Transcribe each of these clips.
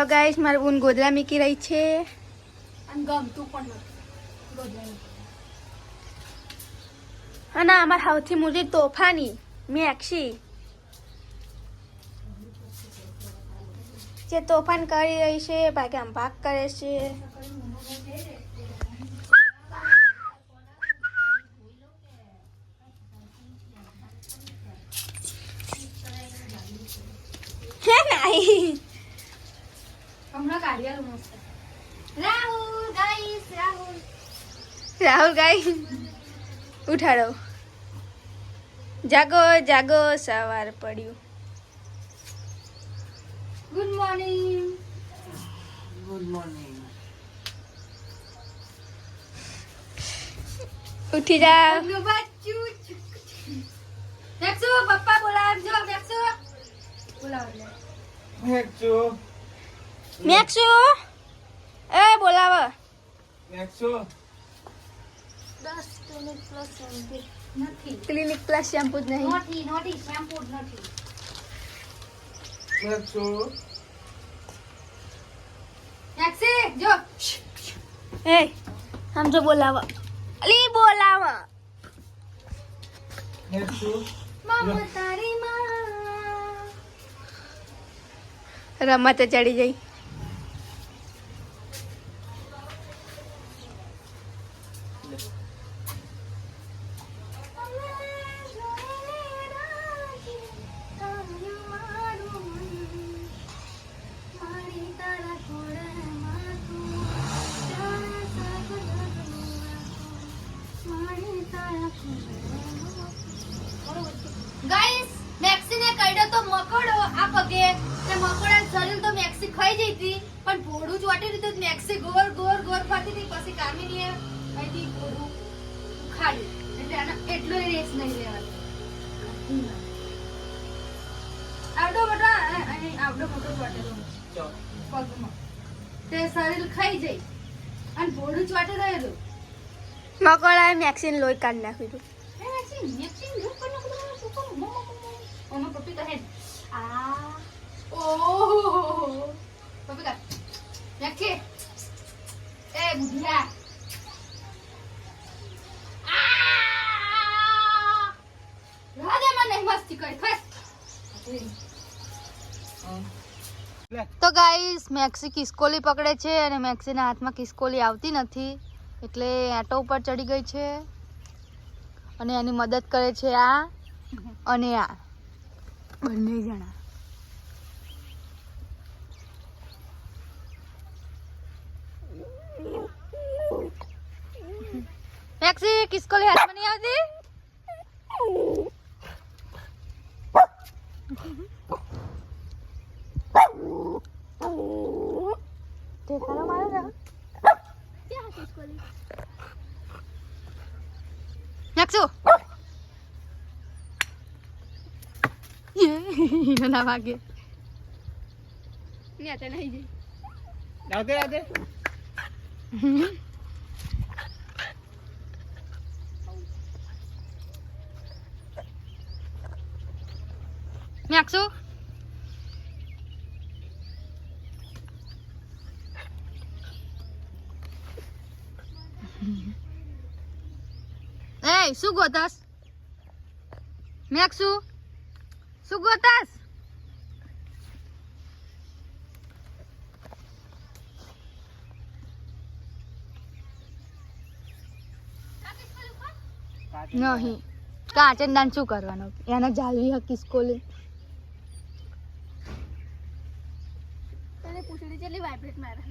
Guys મારી બૂન ગોદરા મીકી રહી છે અને ગમતું પણ નથી અને અમાર સૌથી મોટી તોફાની મેક્સી જે તોફાન કરી રહી છે ભાગામ ભાગ કરે છે હે નહીં હમણાં કાઢ્યા મસ્ત રાહુલ ગાઈસ રાહુલ ગાઈ ઉઠાડો જાગો જાગો સવાર પડ્યું ગુડ મોર્નિંગ ઉઠી જા મેક્સુ પપ્પા બોલાવજો મેક્સુ બોલાવજો મેક્સુ એ બોલાવ 10 મિનિટ પ્લસ નથી ક્લિનિક પ્લસ શેમ્પુ જ નહીં નોટી શેમ્પુ જ નથી મેક્સી જો એ સમજો બોલાવ અલી બોલાવ મમ્મા તારી માં રમતે ચડી જઈ ગાઈસ મેક્સીને કઈડો તો મકોડો આ પગે ને મકોડા શરીર તો મેક્સી ખાઈ જઈ હતી પણ ભોડું ચોટી દીધું મેક્સી ગોર ગોર ગોર ફરતી હતી પછી કામીનીએ અહીંથી ભોડું ઉખાડ્યું એટલે આનો એટલો રેસ નહીં લેવાનો આવડો મોટો અહીં આવડો મોટો ચોટેલો પગમાં તે શરીર ખાઈ જઈ અને ભોડું ચોટે રહેલું મકોડાએ મેક્સીને લોહી કાઢી નાખ્યું તો ગાઈસ મેક્સી કિસ્કોલી પકડે છે અને મેક્સીના હાથમાં કિસ્કોલી આવતી નથી એટલે આટો ઉપર ચડી ગઈ છે અને એની મદદ કરે છે આ અને આ બંને જણા મેક્સી કિસ્કોલી હાથમાં નહીં આવતી દેખાડો મારો જા ક્યાં કિસ્કોલી મેક્સુ ये ना भागे नहीं आता नहीं जी राधे राधे मैक्सु ए શું ગોતસ મેક્સુ શું ગોતસ નહીં કાચંદાન શું કરવાનું એને જાળવી હકી સ્કોલે તને પૂછડી ચલી વાઇબ્રેટ મારે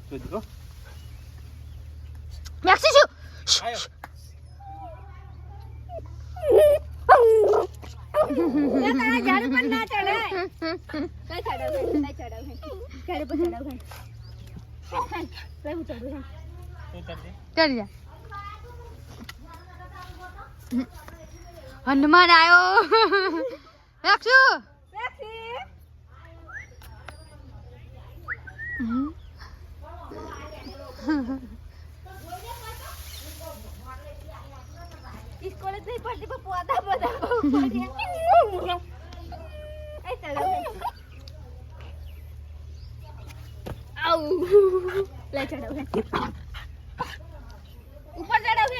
तुझको મેક્સી શું आयो તારા ઝાડુ પર ના ચડે કઈ ચડાવ ઝાડુ પર ચડાવ કઈ ચડું तू चल दे ચડી જા હનુમાન આયો મેક્સુ इस कॉलेज नहीं पढ़ती पर पौधा पौधा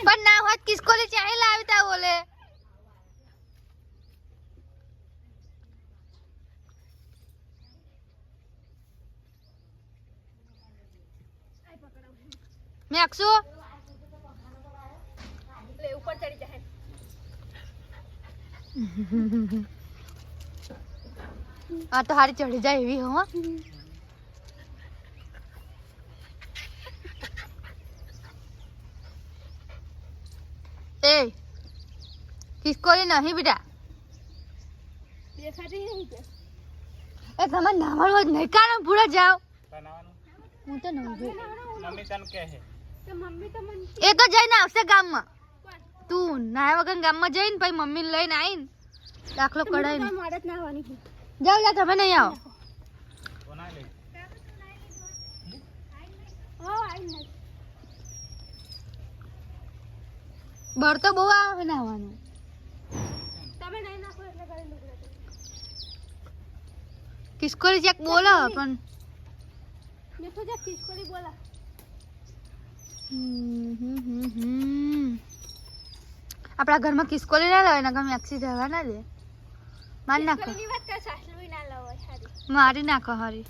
પણ ના હોત કિસકોલી ચાહી લાવતા બોલે મેં અક્ષુ ઉપર ચડી જાય આ તો હારી ચડી જાય એવી હો એ કિસકોલી નહીં બેટા દેખાતી નહીં કે એ તમે નાવાનું જ નહીં કારણ ભૂલા જાઓ બનાવવાનું હું તો નહીં જોઈ મમ્મી તને કહે છે તો મમ્મી તો મને એ તો જઈને આવશે ગામમાં તું નાયા વગર ગામમાં જઈને પછી મમ્મીને લઈને આવીને દાખલો કઢાઈને મારે જ નાવાની છે જાઓ જા તમે નહીં આવો બનાવી લે હો આઈ નહીં બળ તો બહુ આવે નાવાનું તમે નહીં નાખો એટલે ઘરે લુગડા તો કિસકોલી ચેક બોલો પણ મેં તો જા કિસકોલી બોલા આપણા ઘરમાં કિસકોલી ના લાવે ના મેક્સી જવા ના દે મારી નાખો કિસકોલીની વાત કર સાસલુઈ ના લાવાય સારી મારી નાખો હરી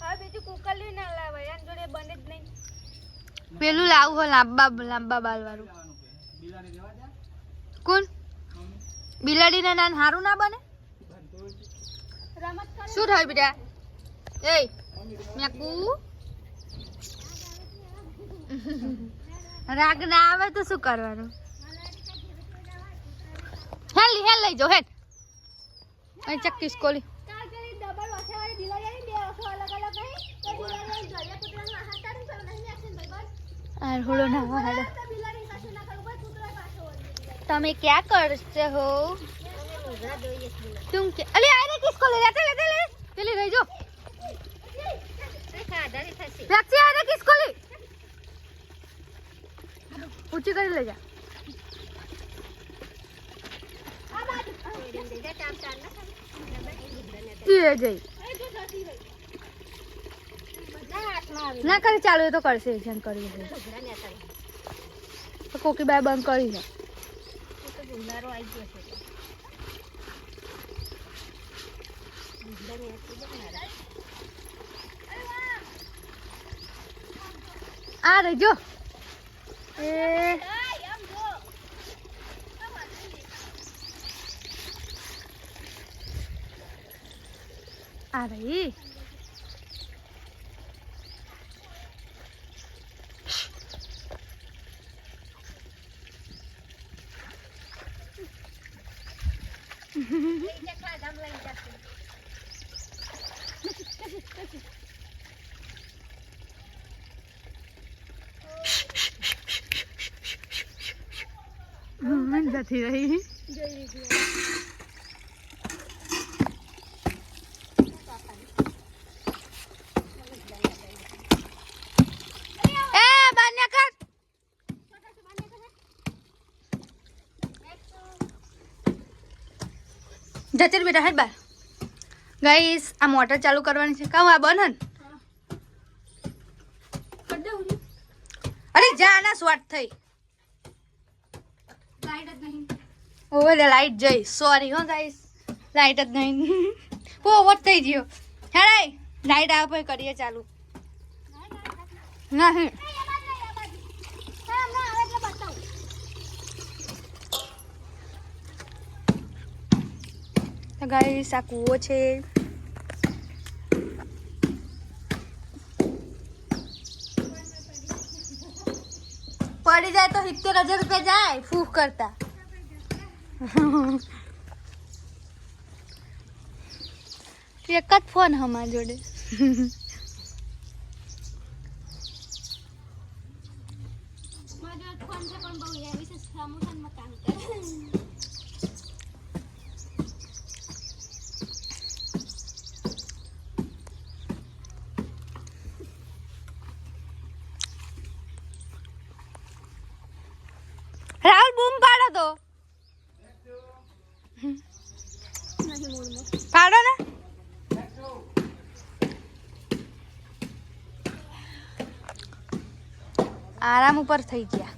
હવે બીજું કુકરલી ના લાવાય આન જોડે બને જ નહીં પેલું લાવું હો લાંબા બાલ વાળું કોણ બિલાડીના નાન હારું ના બને રમત કરે શું થાય બેટા એ મેકુ રાગ ના આવે તો શું કરવાનું હેલ લઈ જાઓ હેલ અહીં ચક કિસકોલી કાલ કરી ડબલ વાસેવાળી બિલાડી બે વાસો અલગ અલગ નહીં તો બિલાડી જલિયા કૂતરાનો આહાર કાઢી તો નહીં એક્શન ભાઈ આ હોળો ના હાડો તો બિલાડી કશું ના કરું ભાઈ કૂતરા પાછો વળી તમે ક્યાં કરતે હો લુગડા જોઈએ છે तुम क्या अरे आए रे किसको ले ले रही जो ખાધારી થશે रक्षी आए रे किसको ले ऊंची कर ले जा આ બાજુ દેજા ચાપ ચાલ ये गई જો જતી રહી બધા હાથમાં આવી ना करे चालू तो कर से जन करी है લુગડા ને હતા तो कोकी बाय बंद करी है તો ગુંડારો આવી ગયો છે લુગડા ને હતી બના आ रही जो ए એમ જો आ रही ચકલા ગામ લઈ જશે मन जाती रही જોઈ લીધી ए बान्या कर જતી રહી બેટા હેડ બાર ગાઈસ આ મોટર ચાલુ કરવાની છે કામ આ બનન કર દે ઉરી અરે જા ના સ્વાટ થઈ લાઈટ જ નહીં ઓવે લાઈટ જઈ સોરી હો ગાઈસ લાઈટ જ નહીં પોવત થઈ ગયો હેડે લાઈટ આવે પછી કરીએ ચાલુ નહીં તો ગાઈસ આ કૂવો છે પડી જાય તો 70,000 રૂપિયા જાય ફૂફ કરતા એક જ ફોન હમા જોડે મારો ફોન છે પણ બહુ હેવી છે સમોસામાં કામ કરે રાहुल બૂમ પાડો તો આરામ ઉપર થઈ ગયા.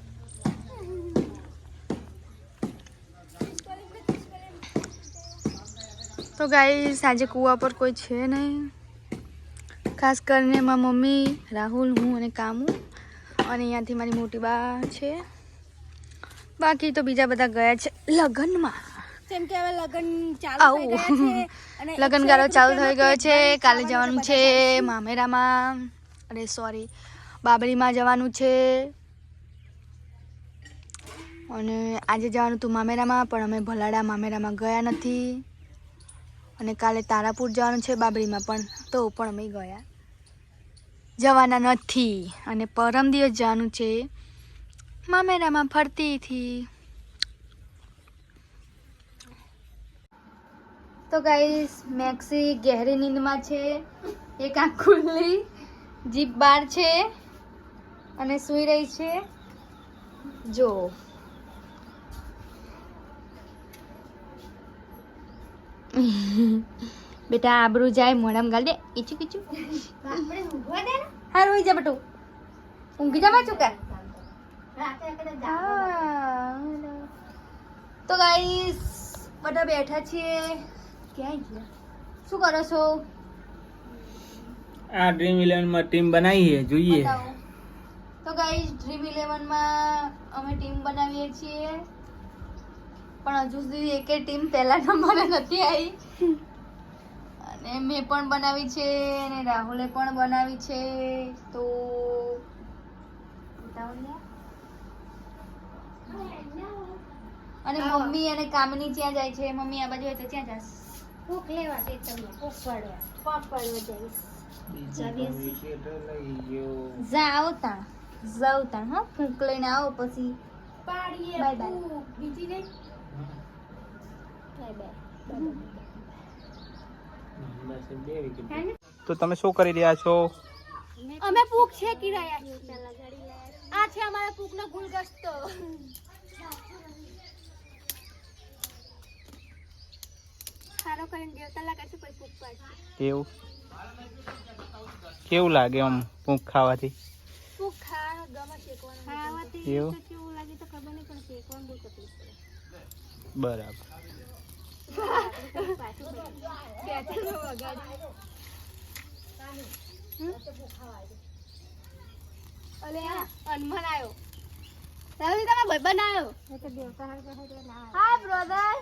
તો ગાઈસ આજે કૂવા પર કોઈ છે નહીં, ખાસ કરીને મારી મમ્મી, રાહુલ, હું અને કામુ, અને અહીંયાથી મારી મોટી બા છે. બાકી તો બીજા બધા ગયા છે લગ્નમાં. કેમ કે હવે લગ્ન ચાલુ થઈ ગયા છે અને લગ્નગાળો ચાલુ થઈ ગયો છે. કાલે જવાનું છે મામેરામાં, અરે સોરી બાબરીમાં જવાનું છે, અને આજે જવાનું હતું મામેરામાં, પણ અમે ભલાડા મામેરામાં ગયા નથી. અને કાલે તારાપુર જવાનું છે બાબરીમાં, પણ અમે જવાના નથી. અને પરમ દિવસ જવાનું છે મામેરામાં ફરતીથી. તો ગાઈસ મેક્સી ગહેરી નીંદમાં છે, એક આંખ ખુલ્લી, જીભ બહાર છે અને સૂઈ રહી છે. જો બેટા આબરૂ જાય મોઢામાં ગાલ દે, ઈચું કીચું. આપણે ઊંઘવા દે ને. હા રોઈ જા બેટું, ઊંઘી જા માં ચૂકા. રાતે કદાચ જાગવા. તો ગાઈસ બધા બેઠા છીએ. ક્યાં ગયા? શું કરો છો? આ ડ્રીમ 11 માં ટીમ બનાવી છે, જોઈએ. બતાવો. તો ગાઈસ ડ્રીમ 11 માં અમે ટીમ બનાવીએ છીએ, પણ હજુ સુધી એકે ટીમ પહેલા નંબરે નથી આવી. અને મેં પણ બનાવી છે અને રાહુલે પણ બનાવી છે. તો અને મમ્મી અને કામની ત્યાં જાય છે. મમ્મી આ બાજુ હોય તો ત્યાં જશે. ભૂખ લેવા છે તમને, ભૂખ પડવા. પગ પડવા જઈશ. જાઓ તાણ હા, ફૂંક લઈને આવો પછી પાડીએ બાય બાય. ભૂખ. બીજી નહીં. Bye bye. તો તમે શું કરી રહ્યા છો? અમે પૂક શેકી રહ્યા છીએ. આ છે અમારા પૂકનો ગુલગસ્તો. સારો કરીને દેવતા લાગે છે પછી પૂક પાડશે. એવું કેવું લાગે આમ પૂંખ ખાવાથી? પૂક ખાવા ગમે શેકવાનું. ખાવાથી એવું? તો કેવું લાગે તો ખબર નહીં, પણ શેકવાનું બહુ તકલીફ પડે. બરાબર. અલે આ અનમન આવ્યો. રાહુલ તમે ભાઈ બનાવ્યો. હાય બ્રધર.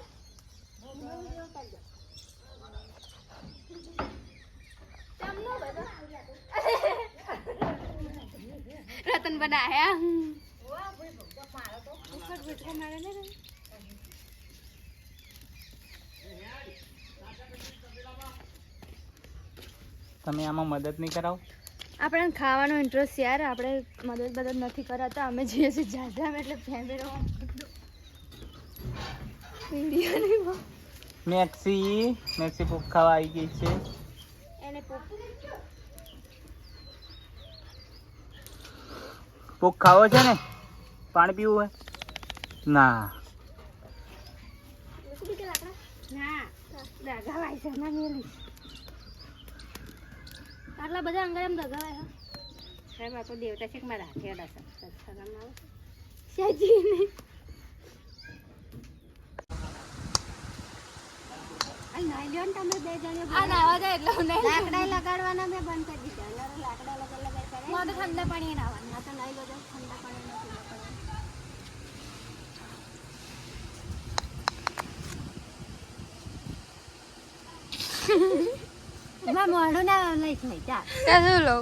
રતન બનાયા. તમે આમાં મદદ નહીં કરાવો? આપણે ખાવાનો ઇન્ટરેસ્ટ યાર, આપણે મદદ નથી કરાતા. અમે જઈએ છીએ જાજામ એટલે ફેમિલી વિડીયો મેક્સી પૂંખ ખાવા આવી ગઈ છે. એને પૂંખ ખાવો છે ને? પાણી પીવું હે? ના. આટલા બધા અંગર એમ દગાવાય હા. તો દેવતા છે કે મારા હાથે અડાશે. સાજી નહીં. તમે બે જણે આ નાવા જાય એટલે લાકડા લગાડવાના મેં બંધ કરી દીધા. લાકડા લગાડ મને ઠંડા પાણી નાવાનું. આ તો નાઈ લો, ઠંડા પાણી નથી લગાડવાનું. મોઢું ના લઈ જાય. શું લો?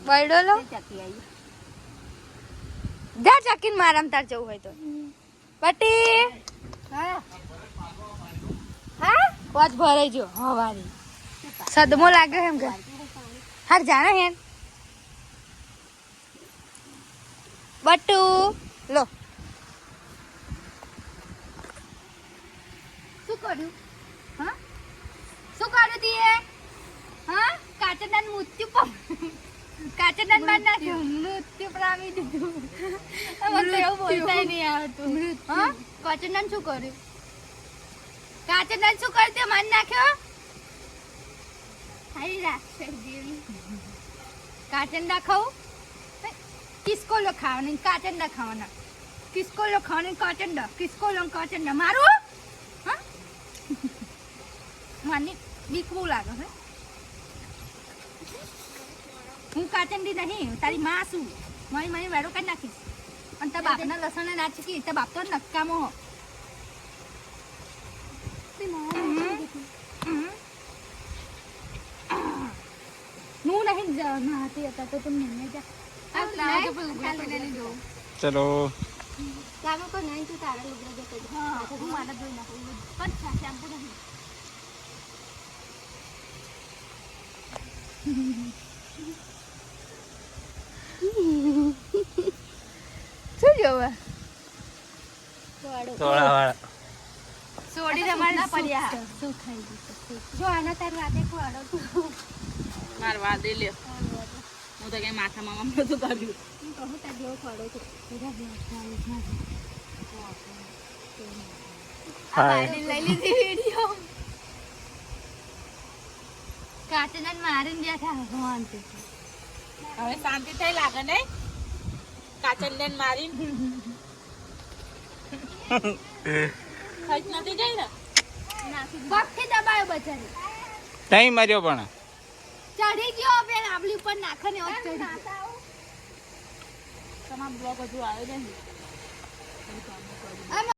બરડો લો. ચકી આવી. જા ચાકીને મારામ તાર જવું હોય તો. પટી હા હા વાત ભરાઈ જો હવારી સદમો લાગે એમ કે હાર જાણે હેન બટુ લો. શું કર્યું? હા શું કર્યું તીએ? હા કાચરદાન મૃત્યુ કાચરદાન બાદ નાખ્યું. મૃત્યુ પ્રામી દીધું. મને એવું બોલતા નહીં આવતું. હા કાચરદાન શું કર્યું? કાચરદાન શું કર્યું તે માન નાખ્યો? હારી રાખશે દેવી. કાચરદા ખાવું? કિસકોલો ખાવાની કાચંડા ખાવાના કિસકોલો ખાવાની કાચંડા કિસકોલો કાચંડા મારું હા મને બીક બહુ લાગે છે હું કાચંડી નહીં તારી માં છું મને વેડો કાઢી નાખીશ અને તારા બાપના લસણ ના ચીકી તારા બાપ તો નક્કામો હો હું નહીં નહાતી હતા તો તું નહીં જા ચલો લાગો કોઈ નહીં તું તારા લુગડા જતો હા હું મારા જોઈ નાખું પણ શેમ્પુ નહીં શું જોવે થોડા વાળા સોડી તમારે ના પડ્યા શું થઈ ગયું જો આના તાર વાતે ખવાડો માર વાત દે લે હું તો કઈ માથામાં મમ્મી તો કર્યું હું કહું તાર જેવો ખવાડો છું લઈ લીધી વિડીયો કાચના મારીને ગયા હતા ભગવાન હવે શાંતિ થઈ લાગે ને કાચંડન મારી ખર્ચ નથી જઈ ને પગથી દબાયો બચારી નહીં માર્યો પણ ચડી ગયો બેન આબલી ઉપર નાખે ને ચડી તમારો બ્લોગ હજુ આવ્યો નહીં